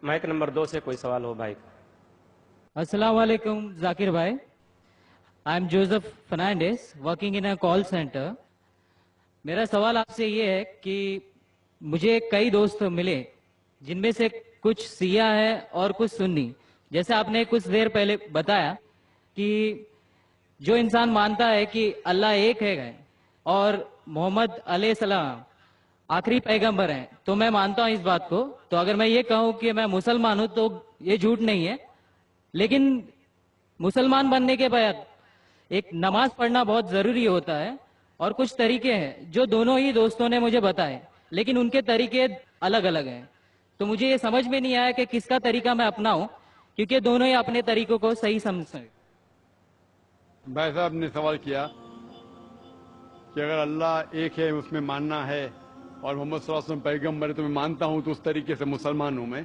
Mic number 2 سے کوئی سوال ہو بھائی کا؟ السلام علیکم ذاکر بھائی. I am Joseph Fernandes working in a call centre. میرا سوال آپ سے یہ ہے کہ مجھے کئی دوست ملے جن میں سے کچھ سیاہ ہیں اور کچھ سنی. جیسے آپ نے کچھ دیر پہلے بتایا کہ جو انسان مانتا ہے کہ اللہ ایک ہے اور محمد علیہ السلام آخری پیغمبر ہیں تو میں مانتا ہوں اس بات کو. تو اگر میں یہ کہوں کہ میں مسلمان ہوں تو یہ جھوٹ نہیں ہے. لیکن مسلمان بننے کے بعد ایک نماز پڑھنا بہت ضروری ہوتا ہے اور کچھ طریقے ہیں جو دونوں ہی دوستوں نے مجھے بتائے لیکن ان کے طریقے الگ الگ ہیں. تو مجھے یہ سمجھ میں نہیں آیا کہ کس کا طریقہ میں اپناؤں کیونکہ دونوں ہی اپنے طریقوں کو صحیح سمجھتے ہیں. بھائی صاحب نے سوال کیا کہ اگر اللہ ایک ہے اس میں ماننا ہے اور محمد صلی اللہ علیہ وسلم پیغمبر ہے تو میں مانتا ہوں تو اس طریقے سے مسلمان ہوں میں.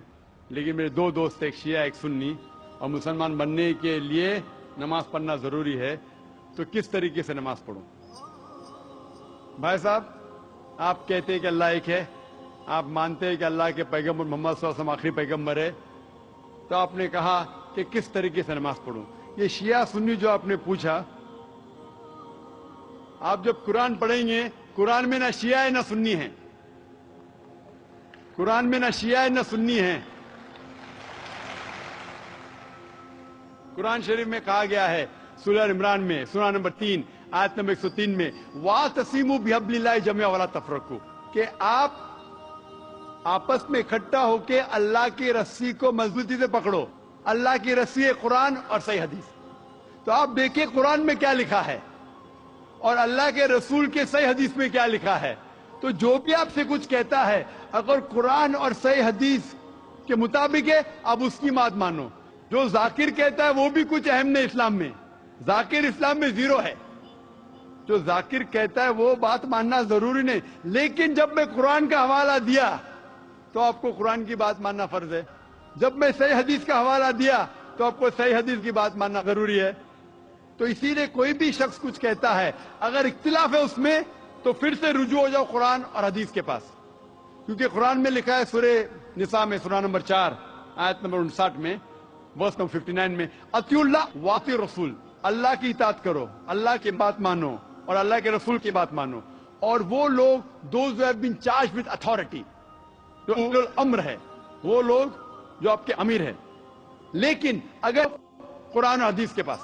لیکن میرے دو دوست ایک شیعہ ایک سنی اور مسلمان بننے کے لیے نماز پڑھنا ضروری ہے تو کس طریقے سے نماز پڑھوں؟ بھائی صاحب آپ کہتے ہیں کہ اللہ ایک ہے, آپ مانتے ہیں کہ اللہ کے پیغمبر محمد صلی اللہ علیہ وسلم آخری پیغمبر ہے, تو آپ نے کہا کہ کس طریقے سے نماز پڑھوں. یہ شیعہ سنی جو آپ نے پوچھا, آپ جب قرآن پڑھیں گے قرآن میں نہ شیعہ ہے نہ سنی ہے, قرآن میں نہ شیعہ ہے نہ سنی ہے. قرآن شریف میں کہا گیا ہے سورہ عمران میں سورہ نمبر 3 آیت نمبر 103 میں وَاعْتَصِمُوا بِحَبْلِ اللَّهِ جَمِيعًا وَلَا تَفَرَّقُوا, کہ آپ آپس میں اکٹھا ہو کے اللہ کی رسی کو مضبوطی سے پکڑو. اللہ کی رسی ہے قرآن اور صحیح حدیث. تو آپ دیکھیں قرآن میں کیا لکھا ہے اور اللہ کے رسول کے صحیح حدیث میں کیا لکھا ہے. تو جو بھی آپ سے کچھ کہتا ہے اگر قرآن اور صحیح حدیث کے مطابق ہے آپ اس کی بات مانو. جو ذاکر کہتا ہے وہ بھی کچھ اہم نہیں اسلام میں, ذاکر اسلام میں زیرو ہے. جو ذاکر کہتا ہے وہ بات ماننا ضروری نہیں, لیکن جب میں قرآن کا حوالہ دیا تو آپ کو قرآن کی بات ماننا فرض ہے. جب میں صحیح حدیث کا حوالہ دیا تو آپ کو صحیح حدیث کی بات ماننا ضروری ہے. تو اسی لیے کوئی بھی شخص کچھ کہتا ہے اگر اختلاف ہے اس میں تو پھر سے رجوع ہو جاؤ قرآن اور حدیث کے پاس, کیونکہ قرآن میں لکھا ہے سورہ نساء میں سورہ نمبر 4 آیت نمبر 59 میں ورس نمبر 59 میں اطیعوا اللہ واطیعوا الرسول, اللہ کی اطاعت کرو, اللہ کی بات مانو اور اللہ کے رسول کی بات مانو. اور وہ لوگ those who have been charged with authority, جو اولو الامر ہے, وہ لوگ جو آپ کے امیر ہیں. لیکن اگر قرآن و حدیث کے پاس,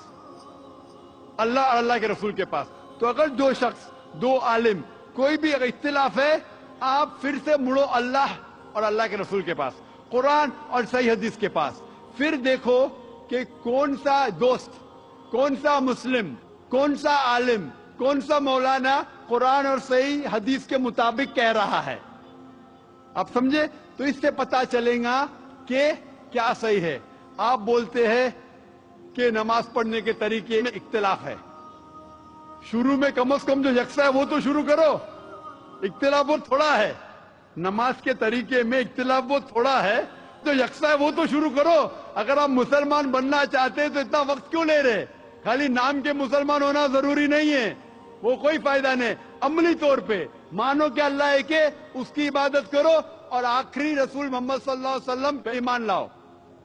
اللہ اور اللہ کے رسول کے پاس, تو اگر دو شخص دو عالم کوئی بھی اگر اختلاف ہے آپ پھر سے مڑو اللہ اور اللہ کے رسول کے پاس, قرآن اور صحیح حدیث کے پاس. پھر دیکھو کہ کون سا دوست, کون سا مسلم, کون سا عالم, کون سا مولانا قرآن اور صحیح حدیث کے مطابق کہہ رہا ہے. آپ سمجھے؟ تو اس سے پتا چلے گا کہ کیا صحیح ہے. آپ بولتے ہیں کہ نماز پڑھنے کے طریقے میں اختلاف ہے. شروع میں کم از کم جو یکساں ہے وہ تو شروع کرو. اختلاف بہت تھوڑا ہے, نماز کے طریقے میں اختلاف بہت تھوڑا ہے, جو یکساں ہے وہ تو شروع کرو. اگر آپ مسلمان بننا چاہتے ہیں تو اتنا وقت کیوں لے رہے؟ خالی نام کے مسلمان ہونا ضروری نہیں ہے, وہ کوئی فائدہ نہیں. عملی طور پہ مانو کہ اللہ ایک ہے, اس کی عبادت کرو اور آخری رسول محمد صلی اللہ علیہ وسلم پہ ایمان لاؤ.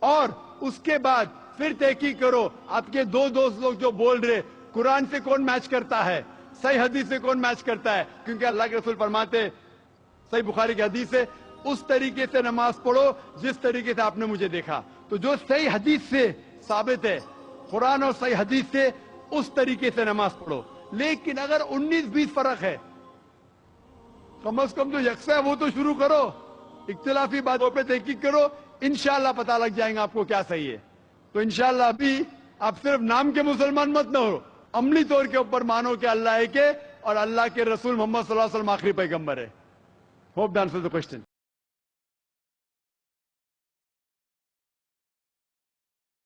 اور اس کے بعد پھر تحقیق کرو آپ کے دو دوست لوگ جو بول رہے قرآن سے کون میچ کرتا ہے, صحیح حدیث سے کون میچ کرتا ہے. کیونکہ اللہ کے رسول فرماتے, صحیح بخاری کی حدیث ہے, اس طریقے سے نماز پڑھو جس طریقے سے آپ نے مجھے دیکھا. تو جو صحیح حدیث سے ثابت ہے, قرآن اور صحیح حدیث سے, اس طریقے سے نماز پڑھو. لیکن اگر 19-20 فرق ہے, کم از کم جو یکساں ہے وہ تو شروع کرو. اختلافی باتوں پہ تحقیق کرو, انشاءاللہ پتہ لگ جائیں گا آپ کو کیا صحیح ہے. تو انشاءاللہ ابھی آپ صرف نام کے مسلمان مت نہ ہو, عملی طور کے اوپر مانو کہ اللہ ایک ہے اور اللہ کے رسول محمد صلی اللہ علیہ وسلم آخری پیغمبر ہے. Hope dancer the question.